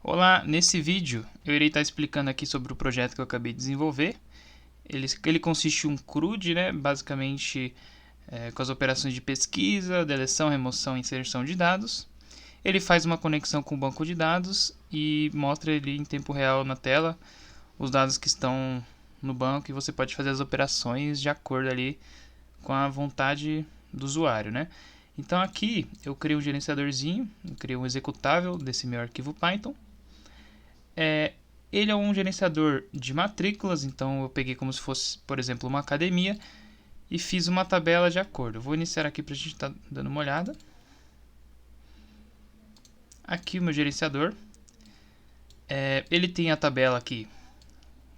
Olá, nesse vídeo eu irei estar explicando aqui sobre o projeto que eu acabei de desenvolver. Ele consiste em um CRUD, né, basicamente com as operações de pesquisa, deleção, remoção e inserção de dados. Ele faz uma conexão com o banco de dados e mostra ele em tempo real na tela os dados que estão no banco e você pode fazer as operações de acordo ali com a vontade do usuário, né? Então aqui eu criei um gerenciadorzinho, eu criei um executável desse meu arquivo Python. Ele é um gerenciador de matrículas, então eu peguei como se fosse, por exemplo, uma academia e fiz uma tabela de acordo. Eu vou iniciar aqui para a gente estar dando uma olhada. Aqui o meu gerenciador. Ele tem a tabela aqui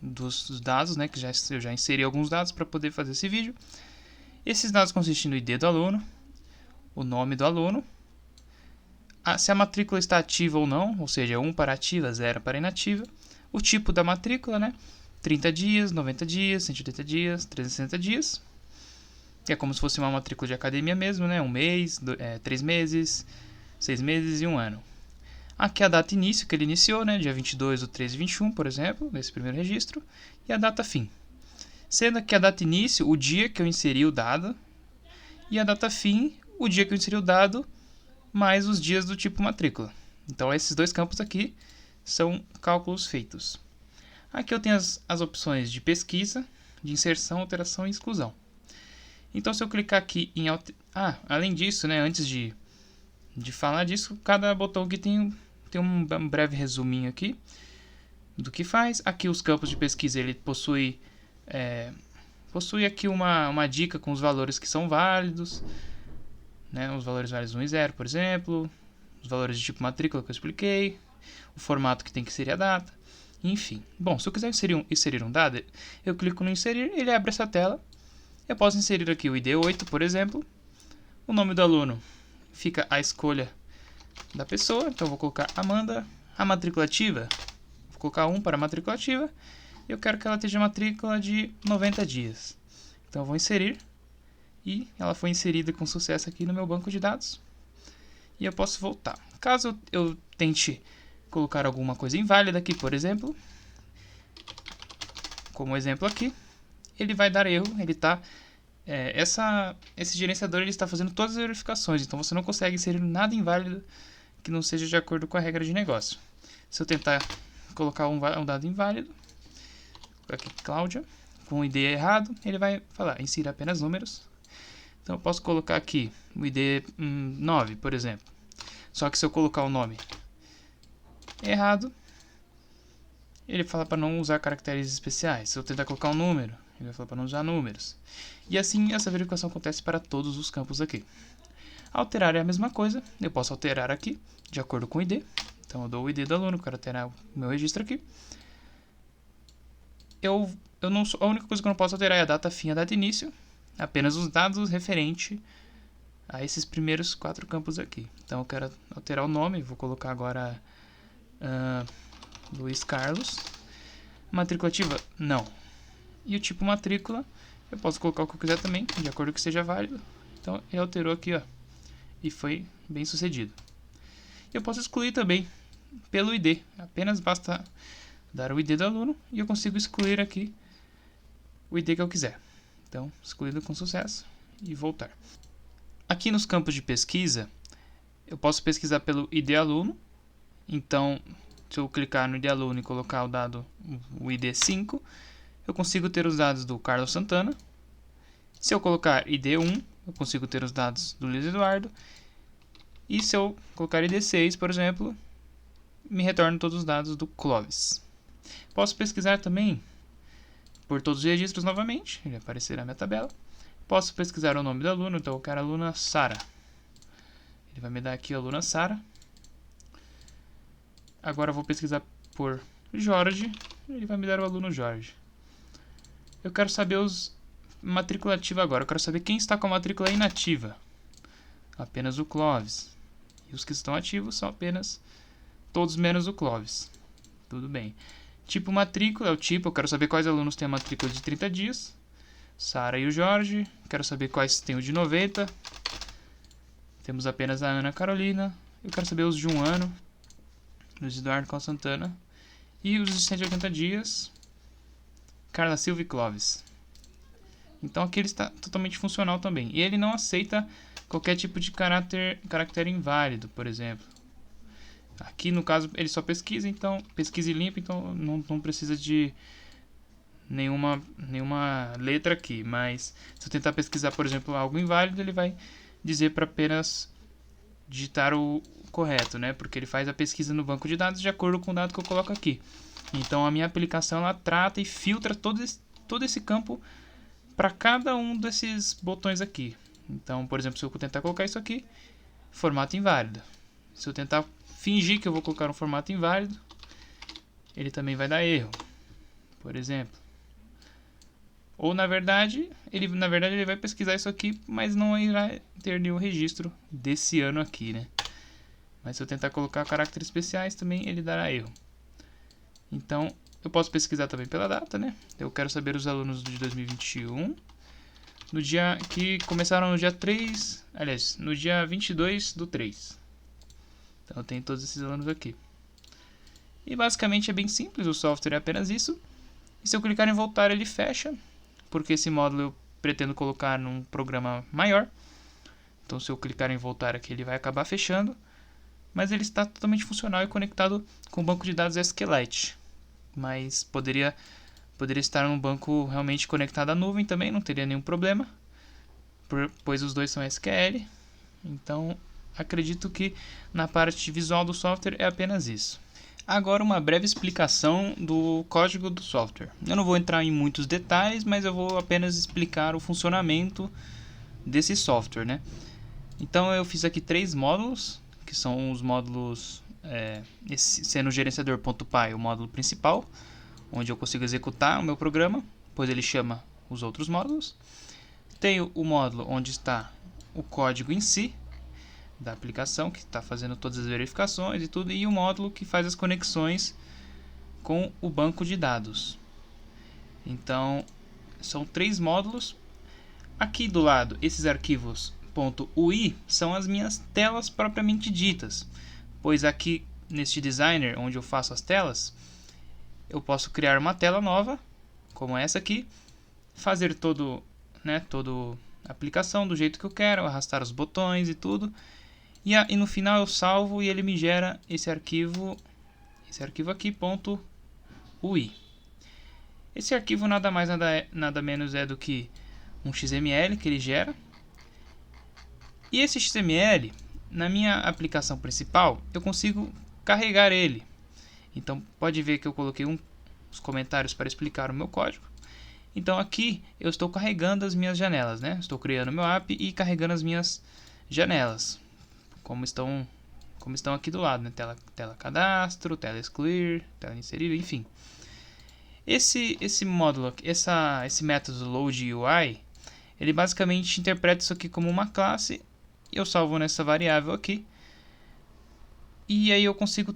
dos dados, né, que eu já inseri alguns dados para poder fazer esse vídeo. Esses dados consistem no ID do aluno, o nome do aluno, se a matrícula está ativa ou não, ou seja, 1 para ativa, 0 para inativa, o tipo da matrícula, né, 30 dias, 90 dias, 180 dias, 360 dias, que é como se fosse uma matrícula de academia mesmo, né, 1 mês, 3 meses, 6 meses e 1 ano. Aqui a data início que ele iniciou, né, dia 22 do 3 de 21, por exemplo, nesse primeiro registro, e a data fim. Sendo que a data início, o dia que eu inseri o dado, e a data fim, o dia que eu inseri o dado, mais os dias do tipo matrícula. Então esses dois campos aqui são cálculos feitos. Aqui eu tenho as opções de pesquisa, de inserção, alteração e exclusão. Então se eu clicar aqui em... além disso, né, antes de falar disso, cada botão aqui tem um breve resuminho aqui do que faz. Aqui os campos de pesquisa, ele possui aqui uma dica com os valores que são válidos, né, os valores válidos 1 e 0, por exemplo, os valores de tipo matrícula que eu expliquei, o formato que tem que inserir a data, enfim. Bom, se eu quiser inserir um dado, eu clico no inserir, ele abre essa tela. Eu posso inserir aqui o ID 8, por exemplo, o nome do aluno fica a escolha da pessoa, então eu vou colocar Amanda, a matrícula ativa, vou colocar 1 para a matrícula ativa, e eu quero que ela esteja matrícula de 90 dias. Então eu vou inserir, e ela foi inserida com sucesso aqui no meu banco de dados. E eu posso voltar. Caso eu tente colocar alguma coisa inválida aqui, por exemplo, como exemplo aqui, ele vai dar erro, ele está... esse gerenciador ele está fazendo todas as verificações, então você não consegue inserir nada inválido que não seja de acordo com a regra de negócio. Se eu tentar colocar um dado inválido, aqui Cláudia, com o ID errado, ele vai falar, insira apenas números. Então eu posso colocar aqui o ID 9, por exemplo. Só que se eu colocar o nome errado, ele fala para não usar caracteres especiais. Se eu tentar colocar um número, ele vai falar para não usar números. E assim essa verificação acontece para todos os campos aqui. Alterar é a mesma coisa. Eu posso alterar aqui de acordo com o ID. Então eu dou o ID do aluno, quero alterar o meu registro aqui. A única coisa que eu não posso alterar é a data fim e a data início. Apenas os dados referentes a esses primeiros 4 campos aqui. Então eu quero alterar o nome, vou colocar agora Luiz Carlos. Matrícula ativa? Não. E o tipo matrícula, eu posso colocar o que eu quiser também, de acordo com que seja válido. Então ele alterou aqui, ó, e foi bem sucedido. Eu posso excluir também pelo ID, apenas basta dar o ID do aluno e eu consigo excluir aqui o ID que eu quiser. Então, excluído com sucesso e voltar. Aqui nos campos de pesquisa, eu posso pesquisar pelo ID aluno. Então, se eu clicar no ID aluno e colocar o dado, o ID 5, eu consigo ter os dados do Carlos Santana. Se eu colocar ID 1, eu consigo ter os dados do Luiz Eduardo. E se eu colocar ID 6, por exemplo, me retorna todos os dados do Clóvis. Posso pesquisar também por todos os registros novamente, ele aparecerá na minha tabela. Posso pesquisar o nome do aluno, então eu quero a aluna Sara. Ele vai me dar aqui a aluna Sara. Agora eu vou pesquisar por Jorge, ele vai me dar o aluno Jorge. Eu quero saber os matrícula ativa agora, eu quero saber quem está com a matrícula inativa. Apenas o Clóvis. E os que estão ativos são apenas todos menos o Clóvis. Tudo bem. Tipo matrícula é o tipo, eu quero saber quais alunos têm a matrícula de 30 dias. Sara e o Jorge. Quero saber quais têm o de 90. Temos apenas a Ana Carolina. Eu quero saber os de 1 ano. Luiz Eduardo Costa Santana. E os de 180 dias, Carla Silva e Clóvis. Então aqui ele está totalmente funcional também. E ele não aceita qualquer tipo de caractere inválido, por exemplo. Aqui no caso ele só pesquisa, então pesquisa e limpa, então não precisa de nenhuma letra aqui. Mas se eu tentar pesquisar, por exemplo, algo inválido, ele vai dizer para apenas digitar o correto, né? Porque ele faz a pesquisa no banco de dados de acordo com o dado que eu coloco aqui. Então a minha aplicação ela trata e filtra todo esse campo para cada um desses botões aqui. Então, por exemplo, se eu tentar colocar isso aqui, formato inválido. Se eu tentar fingir que eu vou colocar um formato inválido, ele também vai dar erro, por exemplo. Ou na verdade ele vai pesquisar isso aqui, mas não irá ter nenhum registro desse ano aqui, né? Mas se eu tentar colocar caracteres especiais também ele dará erro. Então eu posso pesquisar também pela data, né? Eu quero saber os alunos de 2021, no dia que começaram no dia 3, aliás, no dia 22/3. Então eu tenho todos esses alunos aqui. E basicamente é bem simples, o software é apenas isso. E se eu clicar em voltar ele fecha, porque esse módulo eu pretendo colocar num programa maior. Então se eu clicar em voltar aqui ele vai acabar fechando. Mas ele está totalmente funcional e conectado com o banco de dados SQLite. Mas poderia estar num banco realmente conectado à nuvem também, não teria nenhum problema, pois os dois são SQL. Então acredito que na parte visual do software é apenas isso. Agora uma breve explicação do código do software. Eu não vou entrar em muitos detalhes, mas eu vou apenas explicar o funcionamento desse software, né? Então eu fiz aqui 3 módulos, que são os módulos, sendo o gerenciador.py o módulo principal, onde eu consigo executar o meu programa, pois ele chama os outros módulos. Tenho o módulo onde está o código em si, da aplicação, que está fazendo todas as verificações e tudo, e o módulo que faz as conexões com o banco de dados. Então, são 3 módulos. Aqui do lado, esses arquivos .ui são as minhas telas propriamente ditas, pois aqui neste designer, onde eu faço as telas, eu posso criar uma tela nova, como essa aqui, fazer toda a aplicação do jeito que eu quero, arrastar os botões e tudo. E no final eu salvo e ele me gera esse arquivo aqui, .ui. Esse arquivo nada menos é do que um XML que ele gera. E esse XML, na minha aplicação principal, eu consigo carregar ele. Então pode ver que eu coloquei os comentários para explicar o meu código. Então aqui eu estou carregando as minhas janelas, né? Estou criando meu app e carregando as minhas janelas, como estão aqui do lado, né? Tela cadastro, tela excluir, tela inserir, enfim. Esse módulo, esse método load UI, ele basicamente interpreta isso aqui como uma classe. Eu salvo nessa variável aqui. E aí eu consigo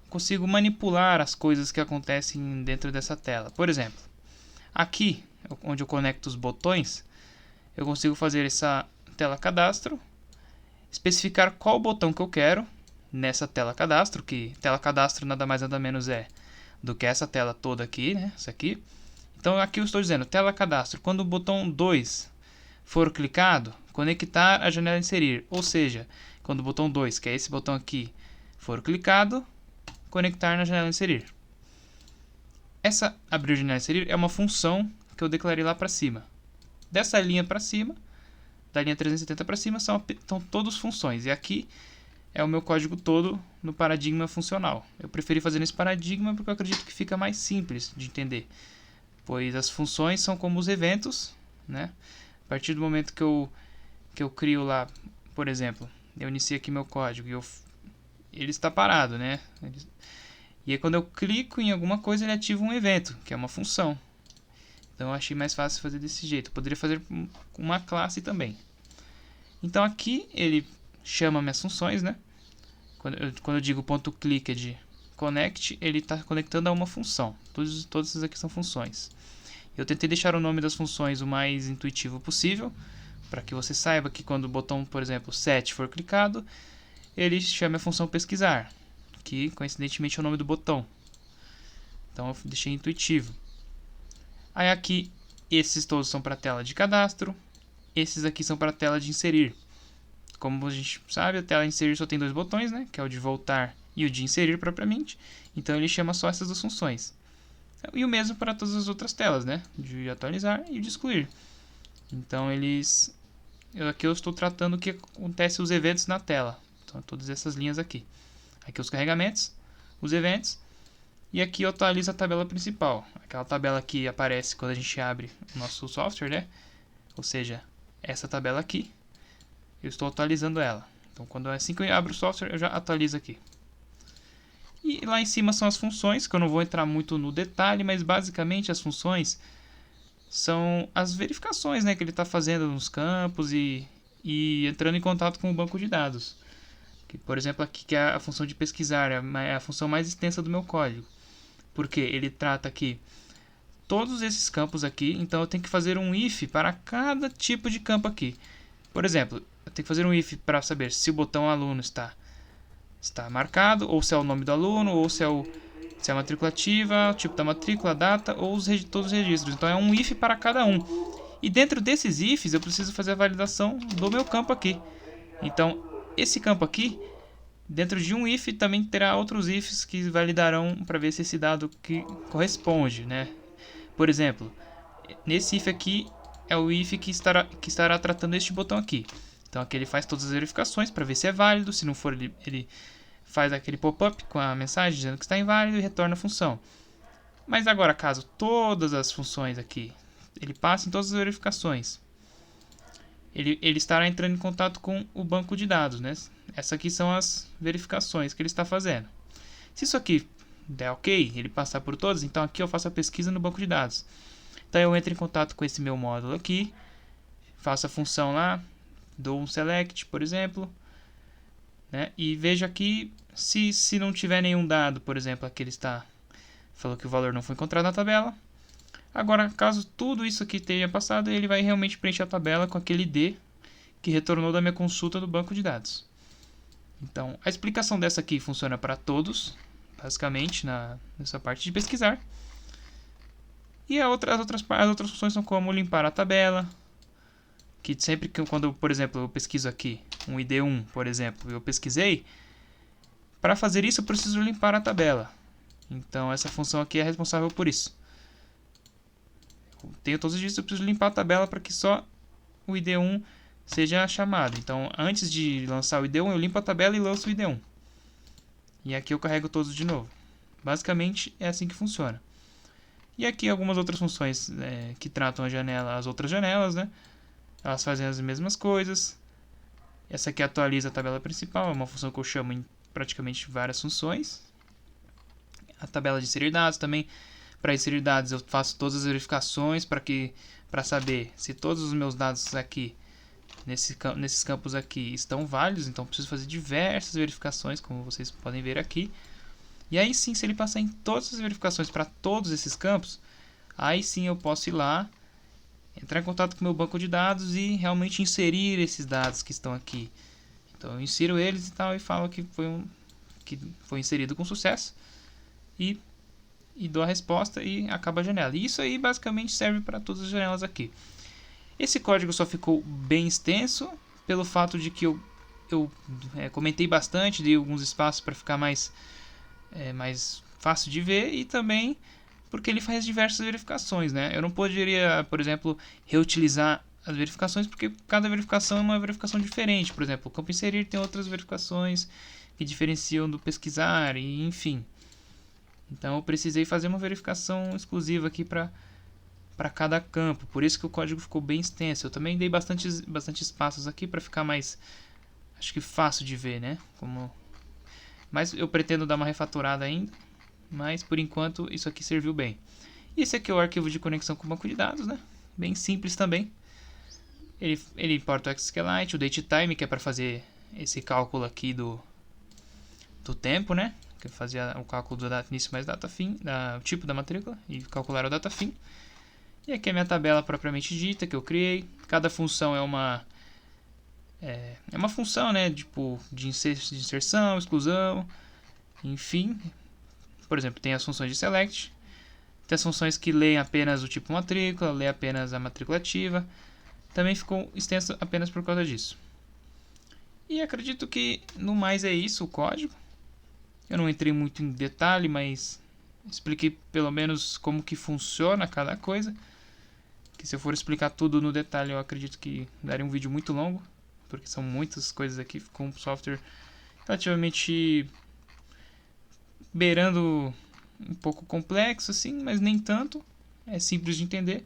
consigo manipular as coisas que acontecem dentro dessa tela. Por exemplo, aqui, onde eu conecto os botões, eu consigo fazer essa tela cadastro, especificar qual botão que eu quero nessa tela cadastro, que tela cadastro nada mais nada menos é do que essa tela toda aqui, né? Essa aqui. Então aqui eu estou dizendo tela cadastro, quando o botão 2 for clicado, conectar a janela inserir, ou seja, quando o botão 2, que é esse botão aqui, for clicado, conectar na janela inserir. Essa abrir janela inserir é uma função que eu declarei lá para cima. Dessa linha para cima, da linha 370 para cima, são todas funções. E aqui é o meu código todo no paradigma funcional. Eu preferi fazer nesse paradigma porque eu acredito que fica mais simples de entender, pois as funções são como os eventos, né? A partir do momento que eu crio lá, por exemplo, eu iniciei aqui meu código e ele está parado, né? E aí quando eu clico em alguma coisa ele ativa um evento, que é uma função. Então eu achei mais fácil fazer desse jeito. Eu poderia fazer com uma classe também. Então aqui ele chama minhas funções, né? Quando eu digo .clicked connect, ele está conectando a uma função. Todas essas aqui são funções. Eu tentei deixar o nome das funções o mais intuitivo possível, para que você saiba que quando o botão, por exemplo, set for clicado, ele chama a função pesquisar, que coincidentemente é o nome do botão. Então eu deixei intuitivo. Aí aqui, esses todos são para a tela de cadastro. Esses aqui são para a tela de inserir. Como a gente sabe, a tela de inserir só tem dois botões, né? Que é o de voltar e o de inserir propriamente. Então ele chama só essas duas funções. E o mesmo para todas as outras telas, né? De atualizar e de excluir. Então aqui eu estou tratando o que acontece os eventos na tela. Então todas essas linhas aqui. Aqui os carregamentos, os eventos. E aqui eu atualizo a tabela principal. Aquela tabela que aparece quando a gente abre o nosso software, né? Ou seja, essa tabela aqui. Eu estou atualizando ela. Então assim que eu abro o software, eu já atualizo aqui. E lá em cima são as funções, que eu não vou entrar muito no detalhe, mas basicamente as funções são as verificações, né, que ele está fazendo nos campos e entrando em contato com o banco de dados. Que, por exemplo, aqui que é a função de pesquisar, é a função mais extensa do meu código. Porque ele trata aqui todos esses campos aqui, então eu tenho que fazer um if para cada tipo de campo aqui. Por exemplo, eu tenho que fazer um if para saber se o botão aluno está marcado, ou se é o nome do aluno, ou se é a matrícula ativa, o tipo da matrícula, a data, ou todos os registros. Então é um if para cada um. E dentro desses ifs eu preciso fazer a validação do meu campo aqui. Então esse campo aqui, dentro de um if, também terá outros ifs que validarão para ver se esse dado que corresponde, né? Por exemplo, nesse if aqui é o if que estará tratando este botão aqui. Então aqui ele faz todas as verificações para ver se é válido. Se não for, ele faz aquele pop-up com a mensagem dizendo que está inválido e retorna a função. Mas agora, caso todas as funções aqui ele passe em todas as verificações, ele estará entrando em contato com o banco de dados, né? Essas aqui são as verificações que ele está fazendo. Se isso aqui der ok, ele passar por todas, então aqui eu faço a pesquisa no banco de dados. Então eu entro em contato com esse meu módulo aqui, faço a função lá, dou um select, por exemplo, né? E vejo aqui se não tiver nenhum dado, por exemplo, aqui ele falou que o valor não foi encontrado na tabela. Agora, caso tudo isso aqui tenha passado, ele vai realmente preencher a tabela com aquele ID que retornou da minha consulta do banco de dados. Então, a explicação dessa aqui funciona para todos, basicamente, nessa parte de pesquisar. E as outras funções são como limpar a tabela, que sempre que quando, por exemplo, eu pesquiso aqui um ID1, por exemplo, eu pesquisei, para fazer isso eu preciso limpar a tabela. Então essa função aqui é responsável por isso. Eu tenho todos os dias, eu preciso limpar a tabela para que só o ID1 seja chamado. Então antes de lançar o ID1 eu limpo a tabela e lanço o ID1. E aqui eu carrego todos de novo. Basicamente é assim que funciona. E aqui algumas outras funções que tratam as outras janelas, né? Elas fazem as mesmas coisas. Essa aqui atualiza a tabela principal, é uma função que eu chamo em praticamente várias funções. A tabela de inserir dados também. Para inserir dados eu faço todas as verificações para saber se todos os meus dados aqui nesses campos aqui estão válidos. Então preciso fazer diversas verificações, como vocês podem ver aqui. E aí sim, se ele passar em todas as verificações para todos esses campos, aí sim eu posso ir lá, entrar em contato com o meu banco de dados e realmente inserir esses dados que estão aqui. Então eu insiro eles e tal e falo que foi inserido com sucesso e dou a resposta e acaba a janela. E isso aí basicamente serve para todas as janelas aqui. Esse código só ficou bem extenso pelo fato de que eu comentei bastante, dei alguns espaços para ficar mais fácil de ver e também porque ele faz diversas verificações, né? Eu não poderia, por exemplo, reutilizar as verificações porque cada verificação é uma verificação diferente. Por exemplo, o campo inserir tem outras verificações que diferenciam do pesquisar e enfim. Então eu precisei fazer uma verificação exclusiva aqui para cada campo. Por isso que o código ficou bem extenso. Eu também dei bastante espaços aqui para ficar mais, acho que fácil de ver, né? Mas eu pretendo dar uma refatorada ainda. Mas por enquanto isso aqui serviu bem. E esse aqui é o arquivo de conexão com o banco de dados, né? Bem simples também. Ele importa o SQLite, o datetime, que é para fazer esse cálculo aqui do tempo, né? Que fazia o cálculo do data início mais data fim, o tipo da matrícula e calcular o data fim. E aqui é a minha tabela propriamente dita que eu criei. Cada função é uma função, né? Tipo de inserção, exclusão. Enfim, por exemplo, tem as funções de select, tem as funções que leem apenas o tipo matrícula, lê apenas a matrícula ativa. Também ficou extenso apenas por causa disso. E acredito que no mais é isso o código. Eu não entrei muito em detalhe, mas expliquei pelo menos como que funciona cada coisa. Que se eu for explicar tudo no detalhe, eu acredito que daria um vídeo muito longo, porque são muitas coisas aqui com um software relativamente beirando um pouco complexo assim, mas nem tanto. É simples de entender,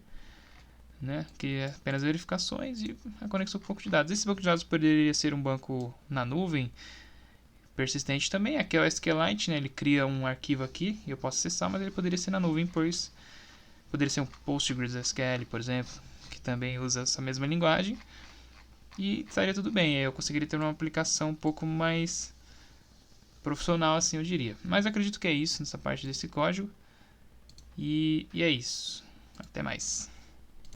né? Que é apenas verificações e a conexão com o banco de dados. Esse banco de dados poderia ser um banco na nuvem, persistente também. Aqui é o SQLite, né? Ele cria um arquivo aqui e eu posso acessar, mas ele poderia ser na nuvem, pois poderia ser um PostgreSQL, por exemplo, que também usa essa mesma linguagem, e estaria tudo bem. Eu conseguiria ter uma aplicação um pouco mais profissional, assim eu diria. Mas acredito que é isso nessa parte desse código. E é isso. Até mais.